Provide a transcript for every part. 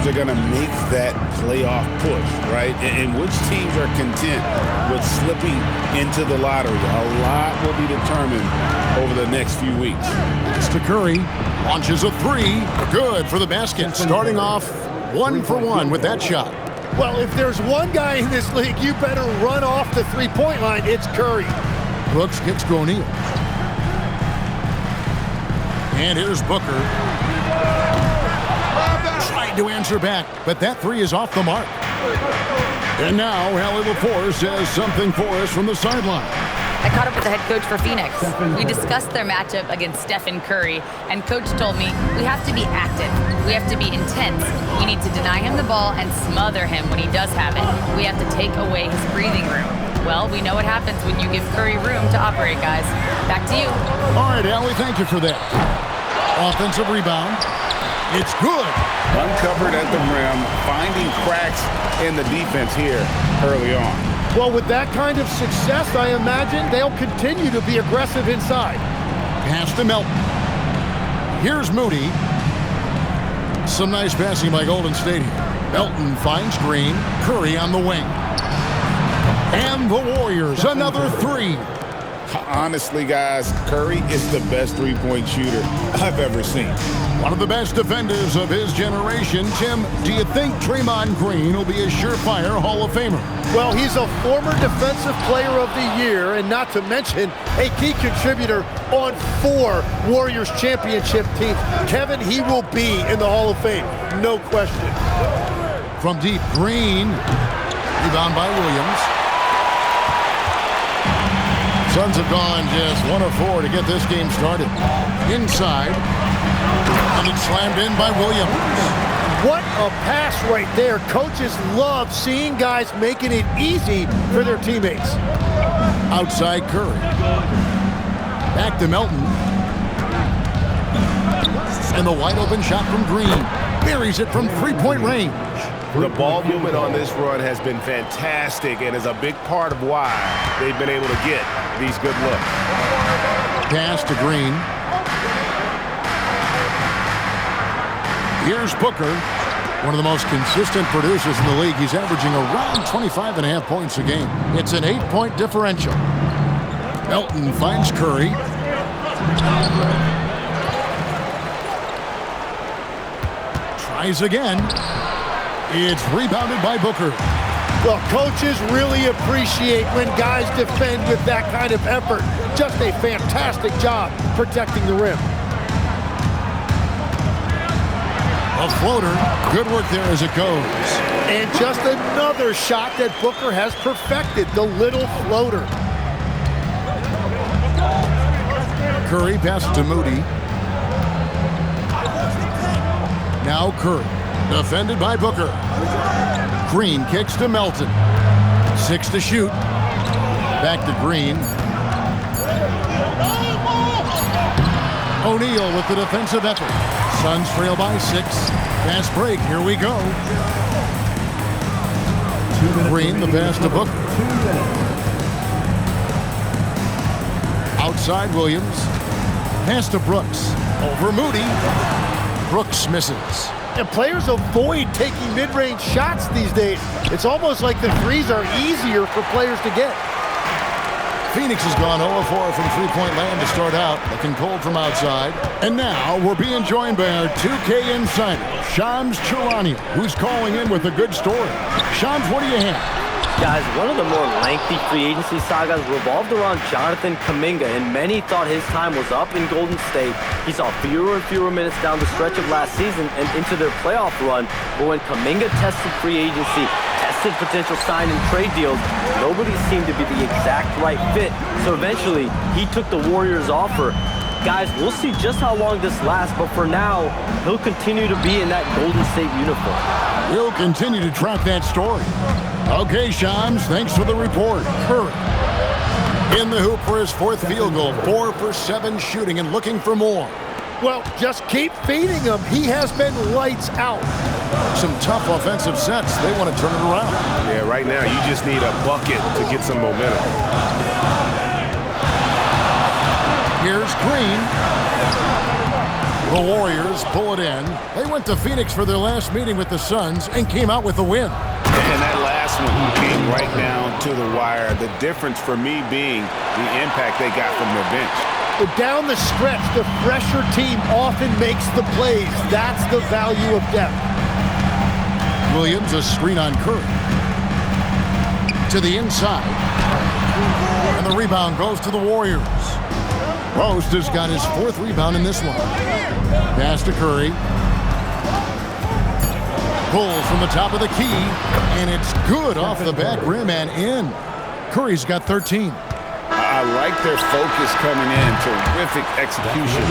teams are going to make that playoff push, right? And which teams are content with slipping into the lottery. A lot will be determined over the next few weeks. It's to Curry. Launches a three. Good for the basket. Starting off 1 for 1 with that shot. Well, if there's one guy in this league, you better run off the three-point line. It's Curry. Brooks kicks to O'Neal. And here's Booker. Tried to answer back, but that three is off the mark. And now, Allie LaForce has something for us from the sideline. I caught up with the head coach for Phoenix. We discussed their matchup against Stephen Curry, and coach told me we have to be active. We have to be intense. We need to deny him the ball and smother him when he does have it. We have to take away his breathing room. Well, we know what happens when you give Curry room to operate, guys. Back to you. All right, Allie, thank you for that. Offensive rebound. It's good. Uncovered at the rim, finding cracks in the defense here early on. Well, with that kind of success, I imagine they'll continue to be aggressive inside. Pass to Melton. Here's Moody. Some nice passing by Golden State here. Melton finds Green. Curry on the wing. And the Warriors, another three. Honestly, guys, Curry is the best three-point shooter I've ever seen. One of the best defenders of his generation. Tim, do you think Draymond Green will be a surefire Hall of Famer? Well, he's a former Defensive Player of the Year, and not to mention a key contributor on 4 Warriors championship teams. Kevin, he will be in the Hall of Fame, no question. From deep, Green. Rebound by Williams. Suns have gone just 1 of 4 to get this game started. Inside. And it's slammed in by Williams. What a pass right there. Coaches love seeing guys making it easy for their teammates. Outside Curry. Back to Melton. And the wide open shot from Green. Buries it from three-point range. The ball movement on this run has been fantastic and is a big part of why they've been able to get these good looks. Pass to Green. Here's Booker, one of the most consistent producers in the league. He's averaging around 25.5 points a game. It's an 8-point differential. Melton finds Curry. Tries again. It's rebounded by Booker. Well, coaches really appreciate when guys defend with that kind of effort. Just a fantastic job protecting the rim. A floater. Good work there as it goes. And just another shot that Booker has perfected, the little floater. Curry passes to Moody. Now Curry. Defended by Booker. Green kicks to Melton. 6 to shoot. Back to Green. O'Neal with the defensive effort. Suns trail by 6. Fast break. Here we go. Green, the pass to Booker. Outside Williams. Pass to Brooks. Over Moody. Brooks misses. And players avoid taking mid-range shots these days. It's almost like the threes are easier for players to get. Phoenix has gone 0-4 from three-point land to start out, looking cold from outside. And now we're being joined by our 2K insider, Shams Charania, who's calling in with a good story. Shams, what do you have? Guys, one of the more lengthy free agency sagas revolved around Jonathan Kuminga, and many thought his time was up in Golden State. He saw fewer and fewer minutes down the stretch of last season and into their playoff run. But when Kuminga tested free agency, tested potential sign and trade deals, nobody seemed to be the exact right fit. So eventually, he took the Warriors' offer. Guys, we'll see just how long this lasts, but for now, he'll continue to be in that Golden State uniform. We'll continue to track that story. Okay, Shams, thanks for the report. Curry in the hoop for his 4th field goal. 4 for 7 shooting and looking for more. Well, just keep feeding him. He has been lights out. Some tough offensive sets. They want to turn it around. Yeah, right now you just need a bucket to get some momentum. Here's Green. The Warriors pull it in. They went to Phoenix for their last meeting with the Suns and came out with a win. And that last one came right down to the wire. The difference for me being the impact they got from their bench. But down the stretch, the fresher team often makes the plays. That's the value of depth. Williams, a screen on Curry. To the inside. And the rebound goes to the Warriors. Post has got his 4th rebound in this one. Pass to Curry. Pulls from the top of the key. And it's good off the back rim and in. Curry's got 13. I like their focus coming in. Terrific execution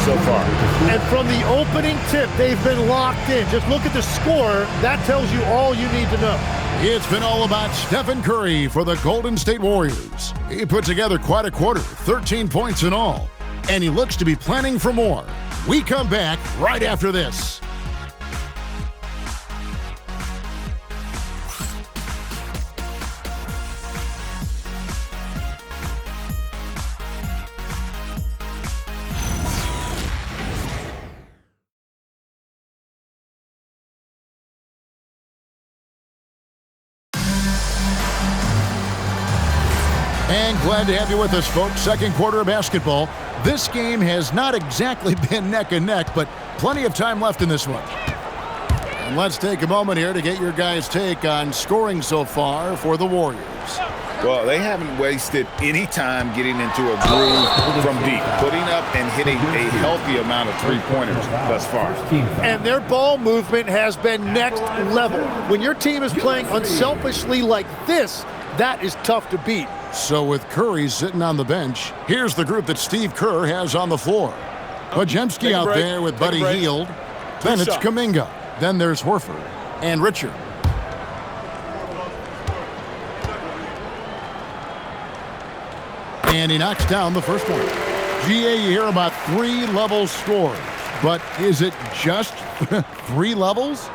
so far. And from the opening tip, they've been locked in. Just look at the score. That tells you all you need to know. It's been all about Stephen Curry for the Golden State Warriors. He put together quite a quarter, 13 points in all. And he looks to be planning for more. We come back right after this. And glad to have you with us, folks. Second quarter of basketball. This game has not exactly been neck and neck, but plenty of time left in this one. And let's take a moment here to get your guys' take on scoring so far for the Warriors. Well, they haven't wasted any time getting into a groove from deep, putting up and hitting a healthy amount of three-pointers thus far. And their ball movement has been next level. When your team is playing unselfishly like this, that is tough to beat. So with Curry sitting on the bench, here's the group that Steve Kerr has on the floor. Podziemski out there with Buddy Hield. Then it's Kuminga. Then there's Horford and Richard. And he knocks down the first one. GA, you hear about 3 level scores, but is it just 3 levels?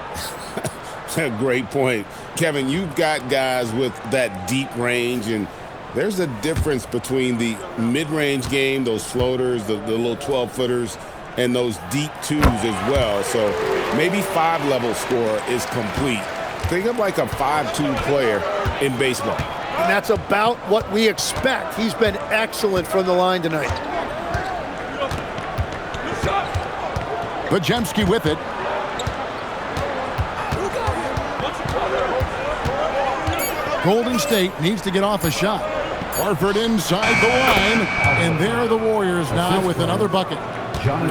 Great point. Kevin, you've got guys with that deep range, and there's a difference between the mid-range game, those floaters, the little 12-footers, and those deep twos as well. So maybe 5-level score is complete. Think of like a 5-2 player in baseball. And that's about what we expect. He's been excellent from the line tonight. Podziemski with it. Golden State needs to get off a shot. Horford inside the line, and there are the Warriors now with another bucket.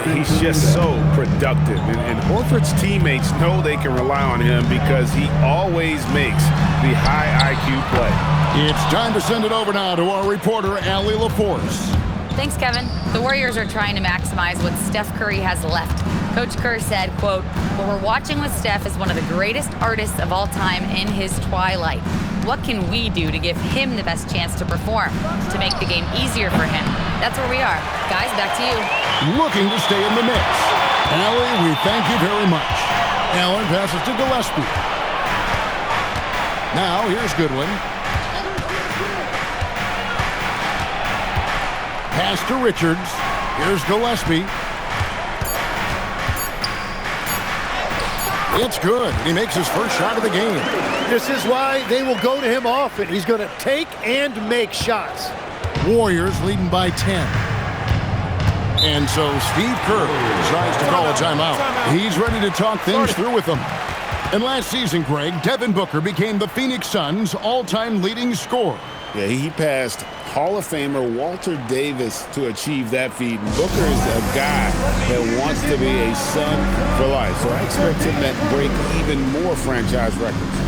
He's just so productive, and Horford's teammates know they can rely on him because he always makes the high IQ play. It's time to send it over now to our reporter, Allie LaForce. Thanks, Kevin. The Warriors are trying to maximize what Steph Curry has left. Coach Kerr said, quote, "What we're watching with Steph is one of the greatest artists of all time in his twilight. What can we do to give him the best chance to perform, to make the game easier for him?" That's where we are. Guys, back to you. Looking to stay in the mix. Allie, we thank you very much. Allen passes to Gillespie. Now, here's Goodwin. Pass to Richards. Here's Gillespie. It's good. He makes his first shot of the game. This is why they will go to him often. He's going to take and make shots. Warriors leading by 10. And so Steve Kerr decides to call a timeout. He's ready to talk things through with them. And last season, Greg, Devin Booker became the Phoenix Suns' all-time leading scorer. Yeah, he passed Hall of Famer Walter Davis to achieve that feat. And Booker is a guy that wants to be a Sun for life. So I expect him to break even more franchise records.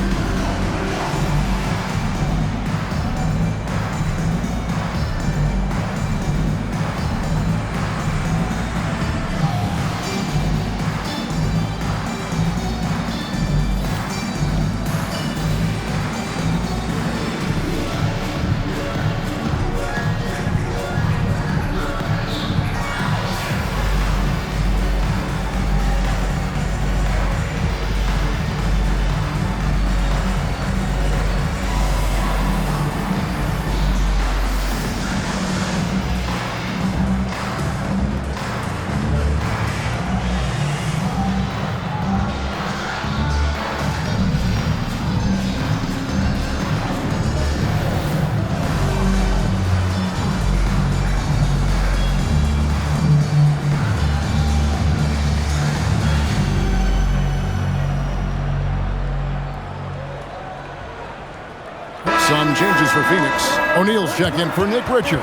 Some changes for Phoenix. O'Neal's checked in for Nick Richards.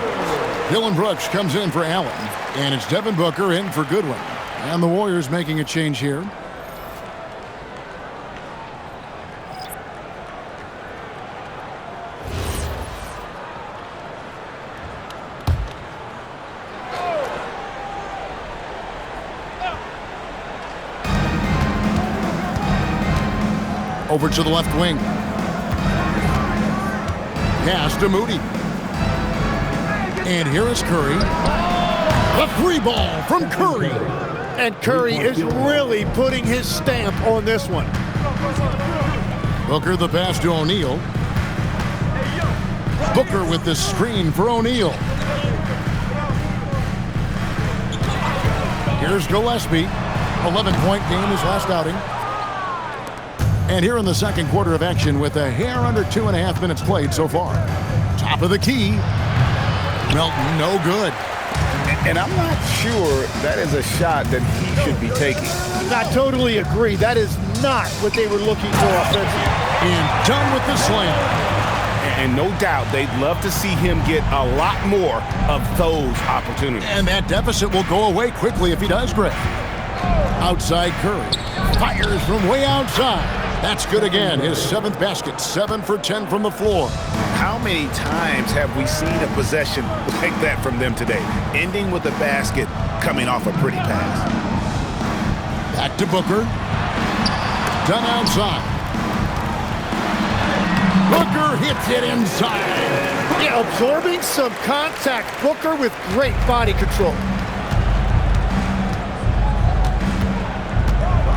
Dylan Brooks comes in for Allen. And it's Devin Booker in for Goodwin. And the Warriors making a change here. Over to the left wing. Pass to Moody. And here is Curry. A free ball from Curry. And Curry is really putting his stamp on this one. Booker the pass to O'Neal. Booker with the screen for O'Neal. Here's Gillespie. 11-point game his last outing. And here in the second quarter of action with a hair under 2.5 minutes played so far. Top of the key. Melton, no good. And I'm not sure that is a shot that he should be taking. I totally agree. That is not what they were looking for offensively. And done with the slam. And no doubt they'd love to see him get a lot more of those opportunities. And that deficit will go away quickly if he does, Griff. Outside Curry. Fires from way outside. That's good again. His 7th basket. 7 for 10 from the floor. How many times have we seen a possession like that from them today? Ending with a basket, coming off a pretty pass. Back to Booker. Done outside. Booker hits it inside. Yeah, absorbing some contact. Booker with great body control.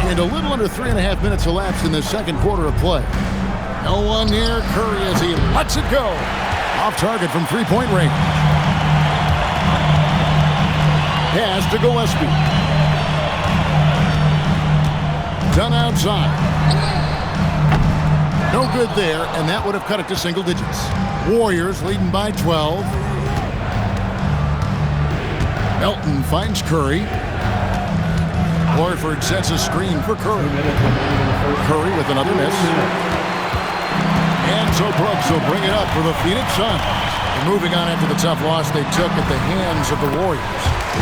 And a little under 3.5 minutes elapsed in the second quarter of play. No one near Curry as he lets it go. Off target from 3-point range. Pass to Gillespie. Done outside. No good there, and that would have cut it to single digits. Warriors leading by 12. Melton finds Curry. Horford sets a screen for Curry. Curry with another miss. And so Brooks will bring it up for the Phoenix Suns. And moving on after the tough loss they took at the hands of the Warriors.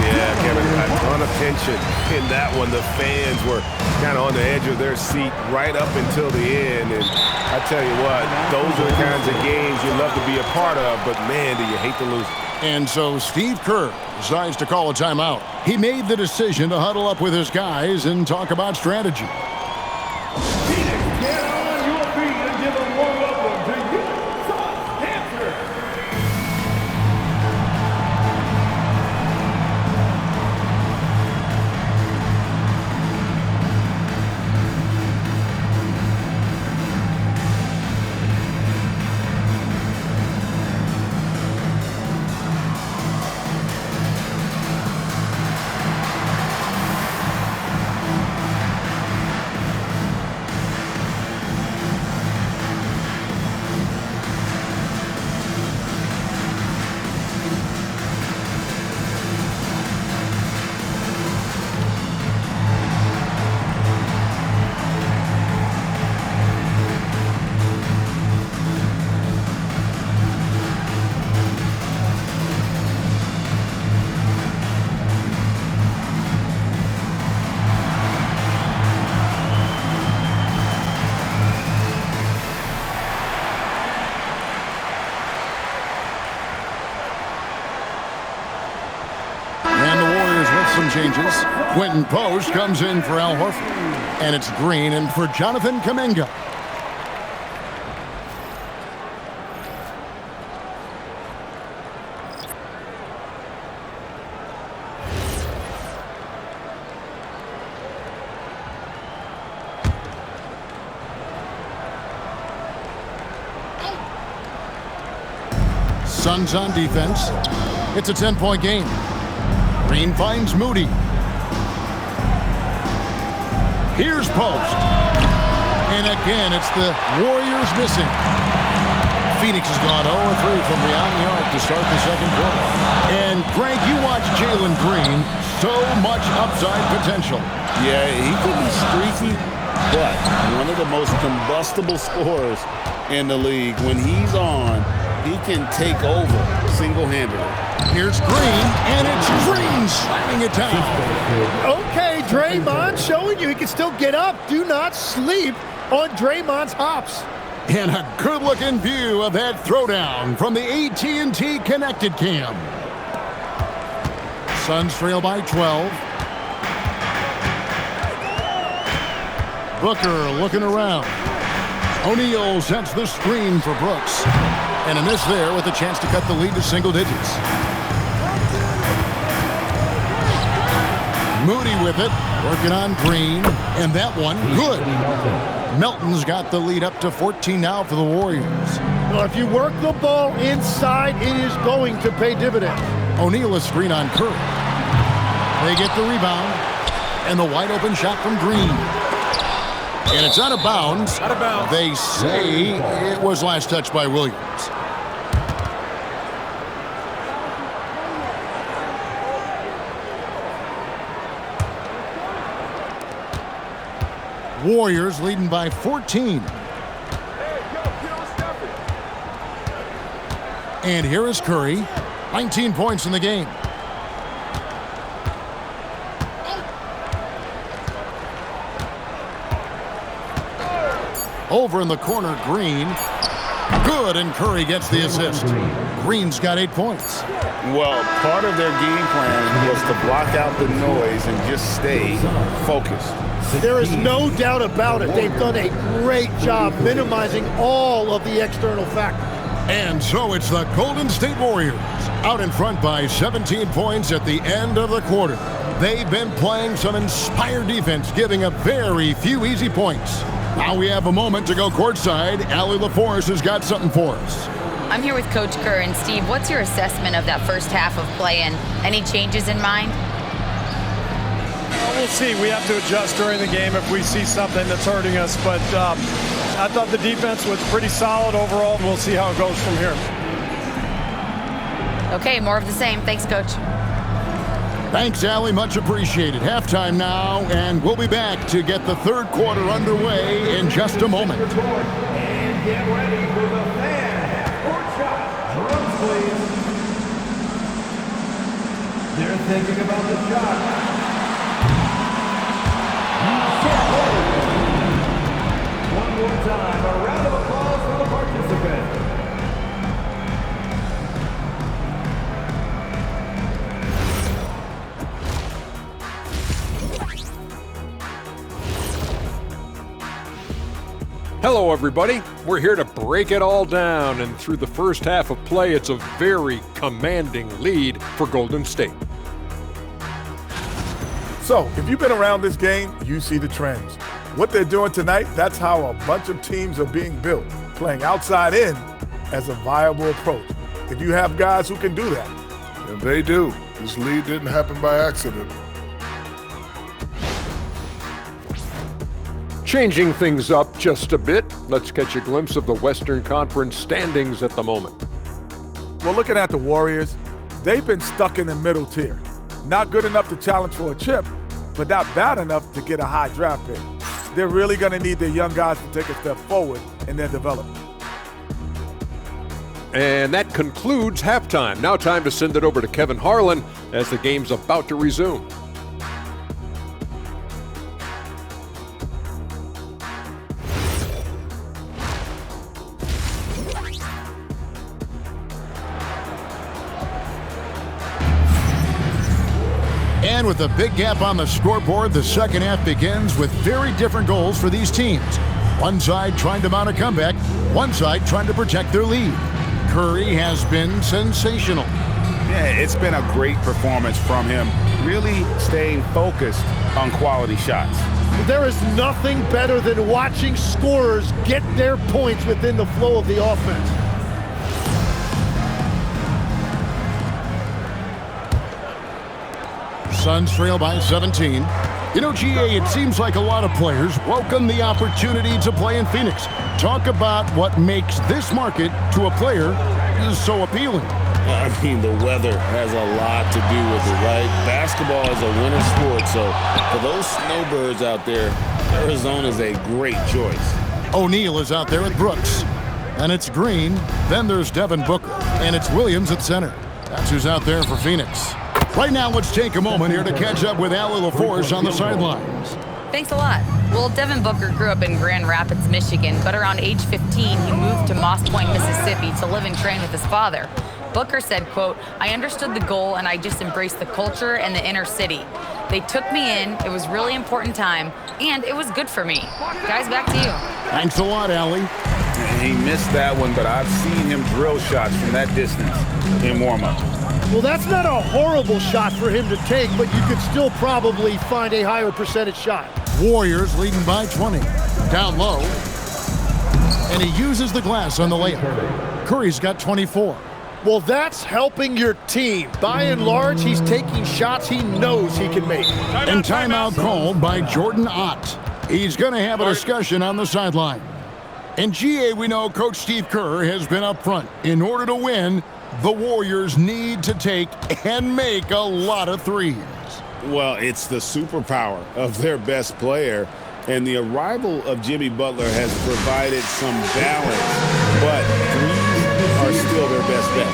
Yeah, Kevin, a ton of tension in that one. The fans were kind of on the edge of their seat right up until the end. And I tell you what, those are the kinds of games you love to be a part of, but man, do you hate to lose. And so Steve Kerr decides to call a timeout. He made the decision to huddle up with his guys and talk about strategy. Get on your feet and give a warm welcome to Utah Panther. Some changes. Quentin Post comes in for Al Horford. And it's Green in for Jonathan Kuminga. Suns on defense. It's a 10-point game. Green finds Moody. Here's Post. And again, it's the Warriors missing. Phoenix has gone 0-3 from beyond the arc to start the second quarter. And Greg, you watch Jalen Green. So much upside potential. Yeah, he could be streaky. but one of the most combustible scorers in the league. When he's on, he can take over single-handedly. Here's Green, and it's Green slamming it down. Okay, Draymond showing you he can still get up. Do not sleep on Draymond's hops. And a good-looking view of that throwdown from the AT&T Connected Cam. Suns trail by 12. Booker looking around. O'Neal sets the screen for Brooks. And a miss there with a chance to cut the lead to single digits. Moody with it, working on Green, and that one, good. Melton's got the lead up to 14 now for the Warriors. Well, if you work the ball inside, it is going to pay dividends. O'Neal a screen on Curry. They get the rebound, and the wide open shot from Green. And it's out of bounds. Out of bounds. They say it was last touched by Williams. Warriors leading by 14. And here is Curry. 19 points in the game. Over in the corner, Green. Good, and Curry gets the assist. Green's got 8 points. Well, part of their game plan was to block out the noise and just stay focused. There is no doubt about it. They've done a great job minimizing all of the external factors. And so it's the Golden State Warriors out in front by 17 points at the end of the quarter. They've been playing some inspired defense, giving up very few easy points. Now we have a moment to go courtside. Allie LaForce has got something for us. I'm here with Coach Kerr. And Steve, what's your assessment of that first half of play and any changes in mind? We'll see. We have to adjust during the game if we see something that's hurting us. But I thought the defense was pretty solid overall. We'll see how it goes from here. Okay, more of the same. Thanks, Coach. Thanks, Allie. Much appreciated. Halftime now, and we'll be back to get the third quarter underway in just a moment. And get ready for the fan half-court shot. Drums, please. They're thinking about the shot. One more time, a round of applause for the participants. Hello, everybody. We're here to break it all down, and through the first half of play, it's a very commanding lead for Golden State. So, if you've been around this game, you see the trends. What they're doing tonight, that's how a bunch of teams are being built, playing outside in as a viable approach. If you have guys who can do that. And they do. This lead didn't happen by accident. Changing things up just a bit, let's catch a glimpse of the Western Conference standings at the moment. Well, looking at the Warriors, they've been stuck in the middle tier. Not good enough to challenge for a chip, but not bad enough to get a high draft pick. They're really going to need their young guys to take a step forward in their development. And that concludes halftime. Now time to send it over to Kevin Harlan as the game's about to resume. And with a big gap on the scoreboard, the second half begins with very different goals for these teams. One side trying to mount a comeback, one side trying to protect their lead. Curry has been sensational. Yeah, it's been a great performance from him, really staying focused on quality shots. There is nothing better than watching scorers get their points within the flow of the offense. Suns trail by 17. You know, GA, it seems like a lot of players welcome the opportunity to play in Phoenix. Talk about what makes this market to a player so appealing. I mean, the weather has a lot to do with it, right? Basketball is a winter sport, so for those snowbirds out there, Arizona's a great choice. O'Neal is out there at Brooks. And it's Green. Then there's Devin Booker. And it's Williams at center. That's who's out there for Phoenix. Right now, let's take a moment here to catch up with Allie LaForce on the sidelines. Thanks a lot. Well, Devin Booker grew up in Grand Rapids, Michigan, but around age 15, he moved to Moss Point, Mississippi to live and train with his father. Booker said, quote, "I understood the goal and I just embraced the culture and the inner city. They took me in, it was really important time, and it was good for me." Guys, back to you. Thanks a lot, Allie. He missed that one, but I've seen him drill shots from that distance in warm-up. Well, that's not a horrible shot for him to take, but you could still probably find a higher percentage shot. Warriors leading by 20. Down low. And he uses the glass on the layup. Curry's got 24. Well, that's helping your team. By and large, he's taking shots he knows he can make. And timeout called by Jordan Ott. He's going to have a discussion on the sideline. In GA, we know Coach Steve Kerr has been up front. In order to win, the Warriors need to take and make a lot of threes. Well, it's the superpower of their best player, and the arrival of Jimmy Butler has provided some balance, but threes are still their best bet.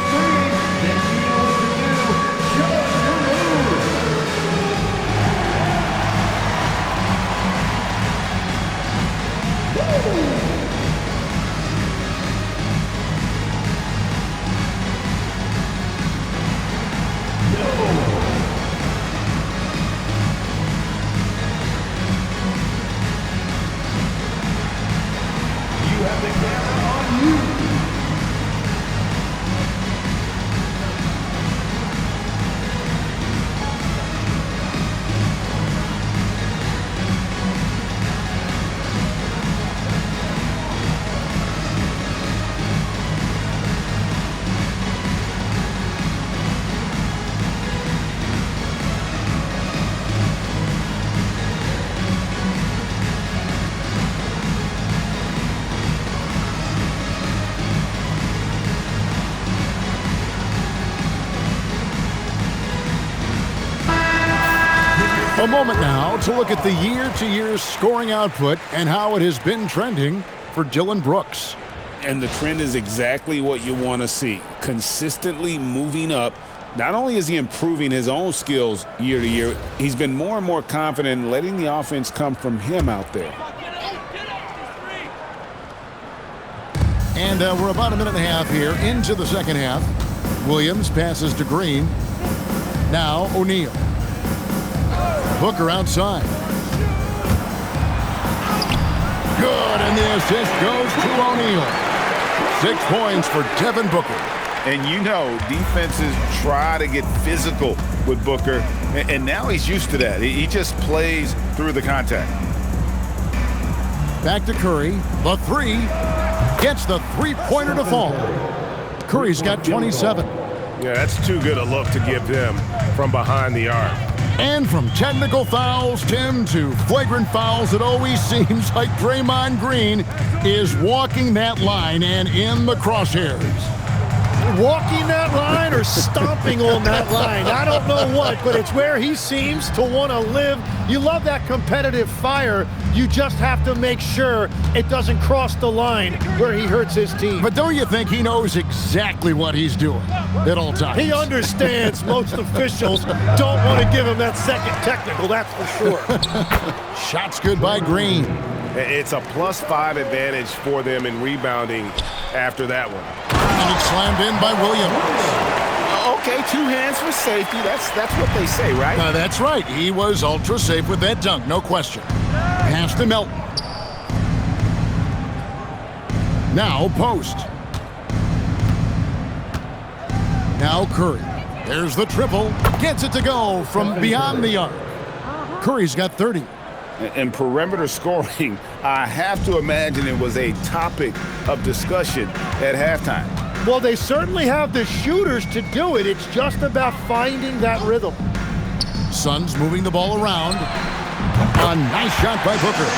A moment now to look at the year-to-year scoring output and how it has been trending for Dillon Brooks. And the trend is exactly what you want to see. Consistently moving up. Not only is he improving his own skills year to year, he's been more and more confident in letting the offense come from him out there. And we're about a minute and a half here into the second half. Williams passes to Green. Now O'Neal. Booker outside. Good, and the assist goes to O'Neal. 6 points for Devin Booker. And you know, defenses try to get physical with Booker, and now he's used to that. He just plays through the contact. Back to Curry. The three. Gets the three-pointer to fall. Curry's got 27. Yeah, that's too good a look to give them from behind the arc. And from technical fouls, Tim, to flagrant fouls, it always seems like Draymond Green is walking that line and in the crosshairs. Walking that line or stomping on that line. I don't know what, but it's where he seems to want to live. You love that competitive fire. You just have to make sure it doesn't cross the line where he hurts his team. But don't you think he knows exactly what he's doing at all times? He understands most officials don't want to give him that second technical, that's for sure. Shots good by Green. It's a +5 advantage for them in rebounding after that one. And it's slammed in by Williams. Okay, 2 hands for safety. That's what they say, right? That's right. He was ultra safe with that dunk, no question. Pass to Melton. Now post. Now Curry. There's the triple. Gets it to go from beyond the arc. Curry's got 30. And perimeter scoring, I have to imagine it was a topic of discussion at halftime. Well, they certainly have the shooters to do it. It's just about finding that rhythm. Suns moving the ball around. A nice shot by Booker.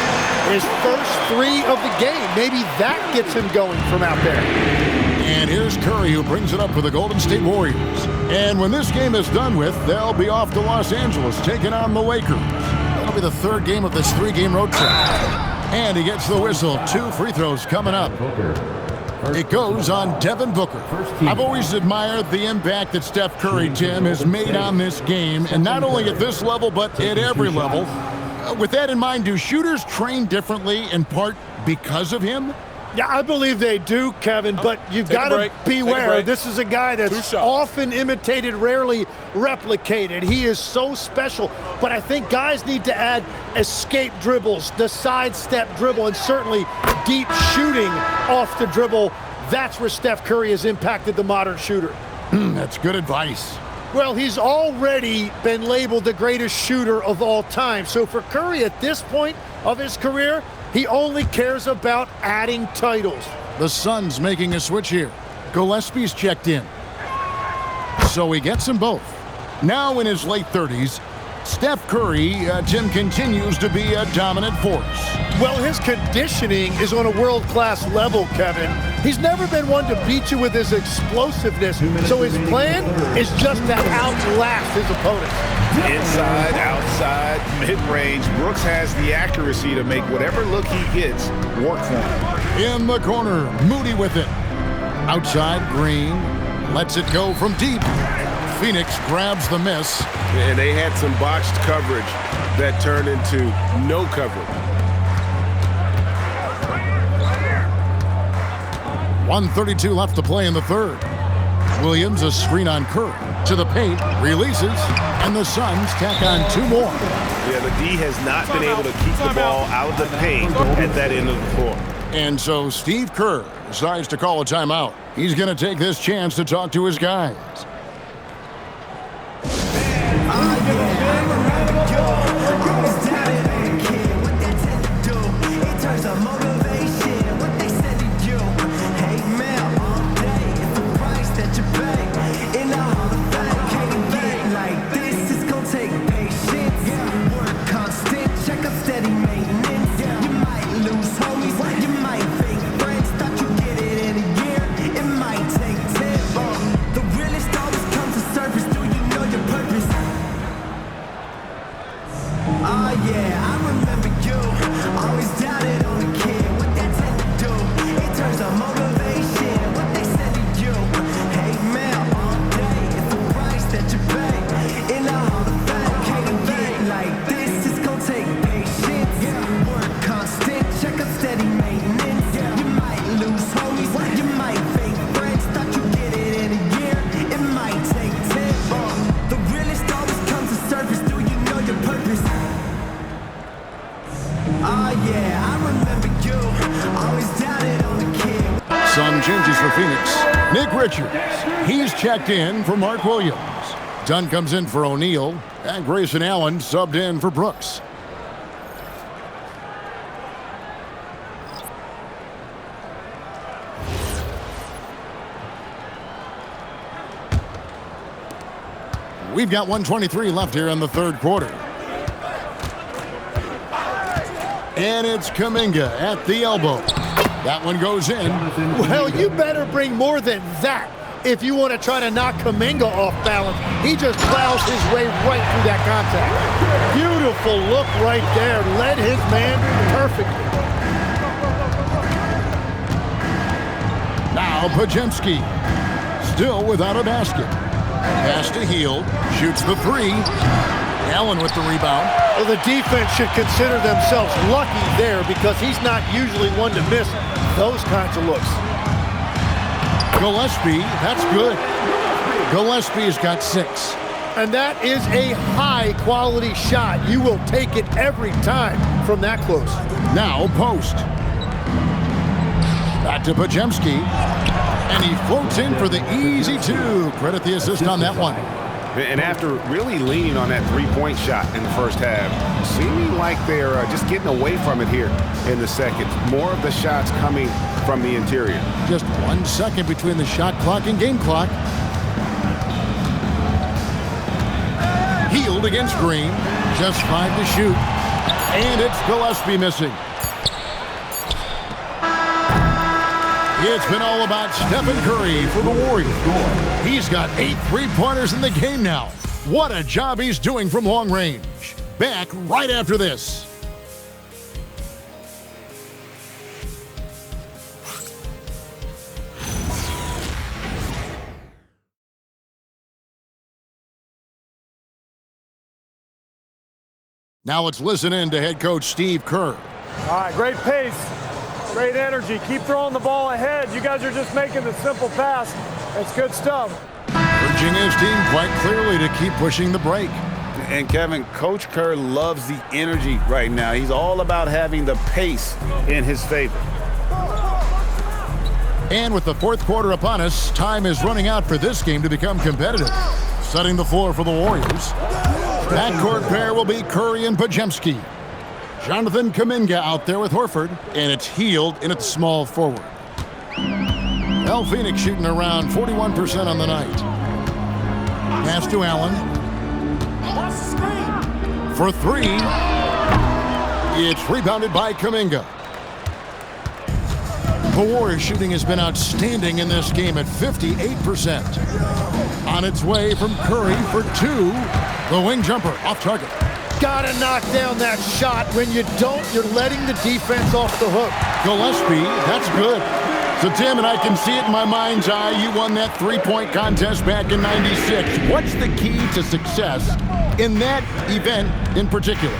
His first 3 of the game. Maybe that gets him going from out there. And here's Curry, who brings it up for the Golden State Warriors. And when this game is done with, they'll be off to Los Angeles taking on the Lakers. That'll be the third game of this three-game road trip. And he gets the whistle. 2 free throws coming up. It goes on Devin Booker. I've always admired the impact that Steph Curry, Tim, has made on this game, and not only at this level, but at every level. With that in mind, do shooters train differently in part because of him? Yeah, I believe they do, Kevin, but you've got to beware. This is a guy that's often imitated, rarely replicated. He is so special, but I think guys need to add escape dribbles, the sidestep dribble, and certainly deep shooting off the dribble. That's where Steph Curry has impacted the modern shooter. That's good advice. Well, he's already been labeled the greatest shooter of all time. So for Curry at this point of his career, he only cares about adding titles. The Suns making a switch here. Gillespie's checked in. So he gets them both. Now in his late 30s, Steph Curry, Tim, continues to be a dominant force. Well, his conditioning is on a world-class level, Kevin. He's never been one to beat you with his explosiveness, so his plan is just to outlast his opponents. Inside, outside, mid-range, Brooks has the accuracy to make whatever look he gets work for him. In the corner, Moody with it. Outside, Green lets it go from deep. Phoenix grabs the miss. And they had some botched coverage that turned into no coverage. 1:32 left to play in the third. Williams, a screen on Curry. To the paint, releases, and the Suns tack on 2 more. Yeah, the D has not been able to keep the ball out of the paint at that end of the floor. And so Steve Kerr decides to call a timeout. He's going to take this chance to talk to his guys. Some changes for Phoenix. Nick Richards, he's checked in for Mark Williams. Dunn comes in for O'Neal, and Grayson Allen subbed in for Brooks. We've got 1:23 left here in the third quarter. And it's Kuminga at the elbow. That one goes in. Well, you better bring more than that if you want to try to knock Kuminga off balance. He just plows his way right through that contact. Beautiful look right there. Led his man perfectly. Now Pajemski, still without a basket. Pass to Hield, shoots the 3. Allen with the rebound. Well, the defense should consider themselves lucky there because he's not usually one to miss those kinds of looks. Gillespie, that's good. Gillespie's got 6. And that is a high-quality shot. You will take it every time from that close. Now post. Back to Pajemski. And he floats in for the easy 2. Credit the assist on that one. And after really leaning on that three-point shot in the first half, seeming like they're just getting away from it here in the second. More of the shots coming from the interior. Just 1 second between the shot clock and game clock. Hield against Green. Just 5 to shoot. And it's Gillespie missing. It's been all about Stephen Curry for the Warriors. He's got 8 3-pointers in the game now. What a job he's doing from long range. back right after this. Now let's listen in to head coach Steve Kerr. All right, great pace, great energy. Keep throwing the ball ahead. You guys are just making the simple pass. That's good stuff. Urging his team quite clearly to keep pushing the break. And Kevin, Coach Kerr loves the energy right now. He's all about having the pace in his favor. And with the fourth quarter upon us, time is running out for this game to become competitive. Setting the floor for the Warriors. Backcourt pair will be Curry and Podziemski. Jonathan Kuminga out there with Horford, and it's Hield in at small forward. Phoenix shooting around 41% on the night. Pass to Allen. For three. It's rebounded by Kuminga. The Warriors shooting has been outstanding in this game at 58%. On its way from Curry for two. The wing jumper off target. Gotta knock down that shot. When you don't, you're letting the defense off the hook. Gillespie, that's good. So, Tim, and I can see it in my mind's eye, you won that three-point contest back in '96. What's the key to success in that event in particular?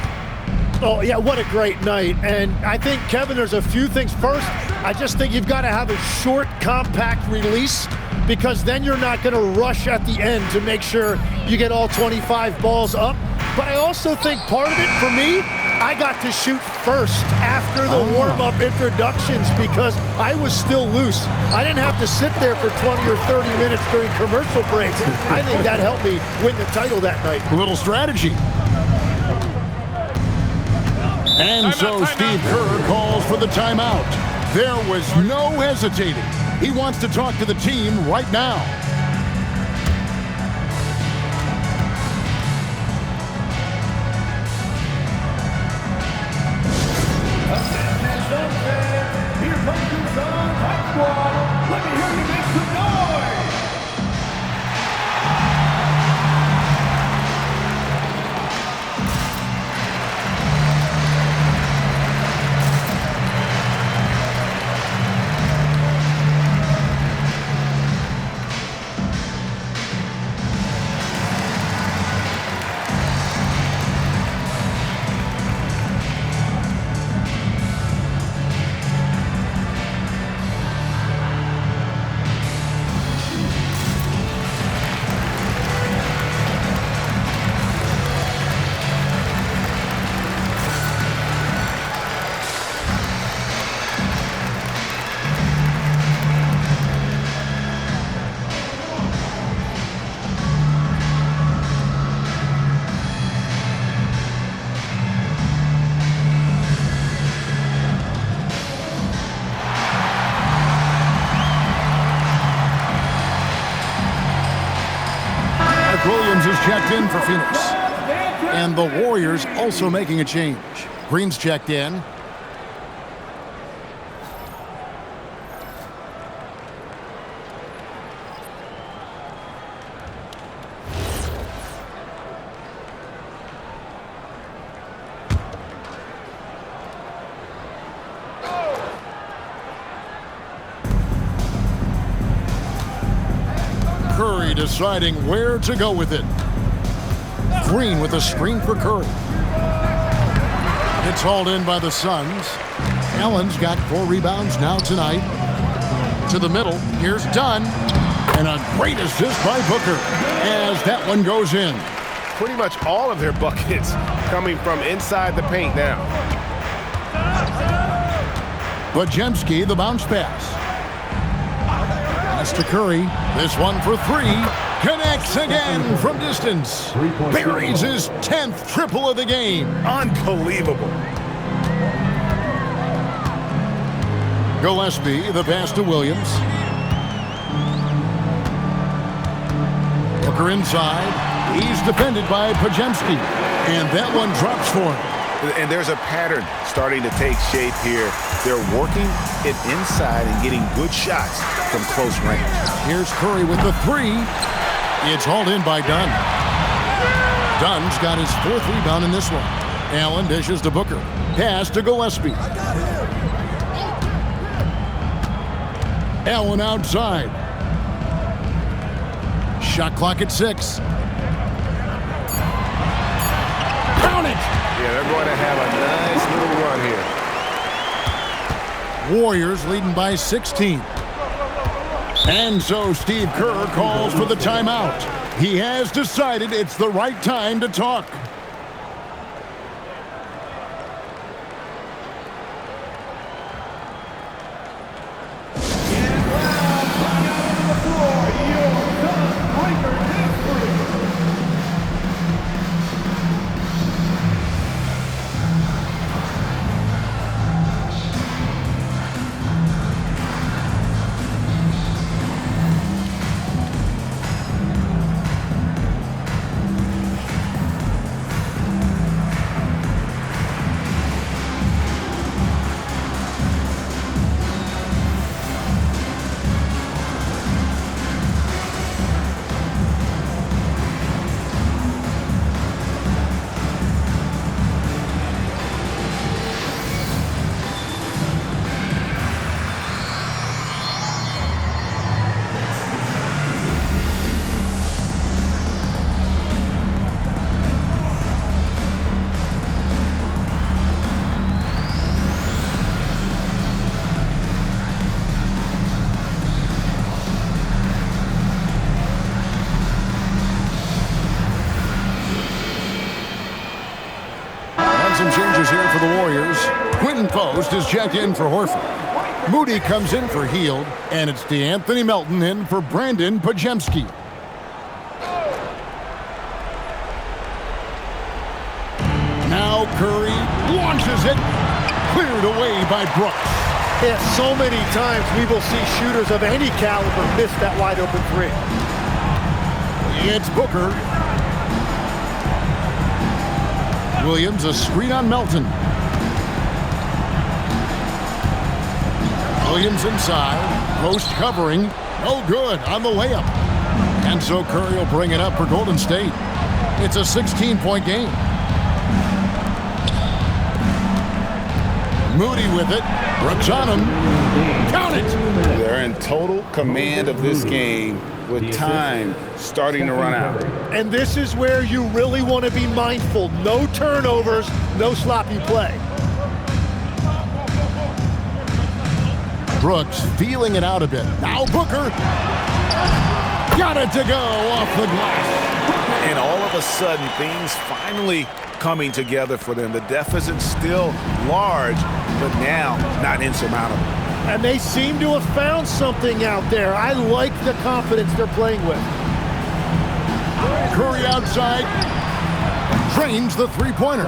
Oh, yeah, what a great night. And I think, Kevin, there's a few things. First, I just think you've got to have a short, compact release, because then you're not going to rush at the end to make sure you get all 25 balls up. But I also think part of it, for me, I got to shoot first after the warm-up introductions because I was still loose. I didn't have to sit there for 20 or 30 minutes during commercial breaks. I think that helped me win the title that night. A little strategy. And so Steve Kerr calls for the timeout. There was no hesitating. He wants to talk to the team right now. Let me hear you make some noise! Williams is checked in for Phoenix. And the Warriors also making a change. Green's checked in. Curry deciding where to go with it. Green with a screen for Curry. It's hauled in by the Suns. Allen's got 4 rebounds now tonight. To the middle, here's Dunn. And a great assist by Booker as that one goes in. Pretty much all of their buckets coming from inside the paint now. Podziemski, the bounce pass. Pass to Curry. This one for 3. Connects again from distance. Buries his 10th triple of the game. Unbelievable. Gillespie, the pass to Williams. Booker inside. He's defended by Podziemski. And that one drops for him. And there's a pattern starting to take shape here. They're working it inside and getting good shots from close range. Here's Curry with the 3. It's hauled in by Dunn. Dunn's got his 4th rebound in this one. Allen dishes to Booker. Pass to Gillespie. Allen outside. Shot clock at 6. Count it! Yeah, they're going to have a nice little run here. Warriors leading by 16. And so Steve Kerr calls for the timeout. He has decided it's the right time to talk. Some changes here for the Warriors. Quinton Post is checked in for Horford. Moody comes in for Hield, and it's DeAnthony Melton in for Brandon Pajemski. Now Curry launches it, cleared away by Brooks. Yeah, so many times we will see shooters of any caliber miss that wide open 3. It's Booker. Williams, a screen on Melton. Williams inside, post covering, no good on the layup. And so Curry will bring it up for Golden State. It's a 16-point game. Moody with it, Brooks on him, count it! They're in total command of this game with time starting to run out. And this is where you really want to be mindful. No turnovers, no sloppy play. Brooks feeling it out a bit. Now Booker got it to go off the glass. And all of a sudden, things finally coming together for them. The deficit's still large, but now not insurmountable. And they seem to have found something out there. I like the confidence they're playing with. Curry outside. Drains the three-pointer.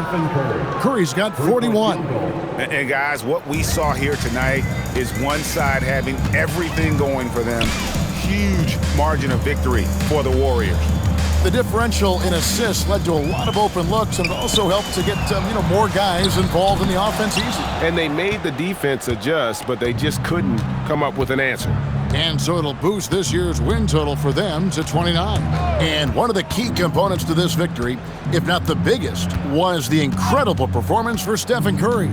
Curry's got 41. And guys, what we saw here tonight is one side having everything going for them. Huge margin of victory for the Warriors. The differential in assists led to a lot of open looks, and it also helped to get more guys involved in the offense easy. And they made the defense adjust, but they just couldn't come up with an answer. And so it'll boost this year's win total for them to 29. And one of the key components to this victory, if not the biggest, was the incredible performance for Stephen Curry.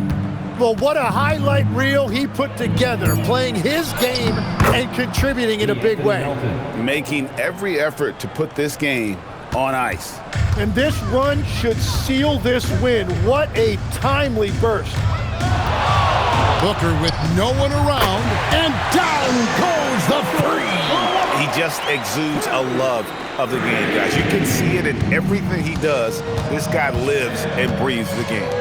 Well, what a highlight reel he put together, playing his game and contributing in a big way. Making every effort to put this game on ice. And this run should seal this win. What a timely burst. Booker with no one around, and down goes the three. He just exudes a love of the game, guys. You can see it in everything he does. This guy lives and breathes the game.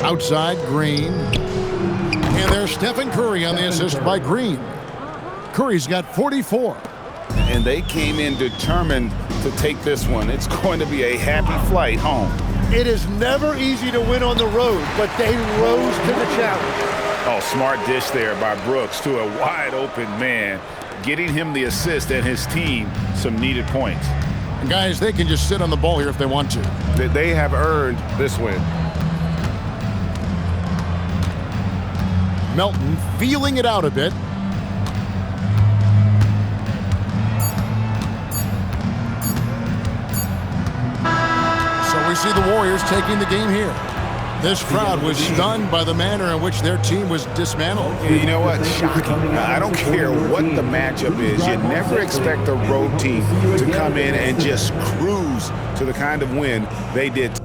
Outside, Green. And there's Stephen Curry on the assist by Green. Curry's got 44. And they came in determined to take this one. It's going to be a happy flight home. It is never easy to win on the road, but they rose to the challenge. Oh, smart dish there by Brooks to a wide open man, getting him the assist and his team some needed points. And guys, they can just sit on the ball here if they want to. They have earned this win. Melton feeling it out a bit. see the Warriors taking the game here. This crowd was stunned by the manner in which their team was dismantled. You know what? Shocking. I don't care what the matchup is. You never expect a road team to come in and just cruise to the kind of win they did.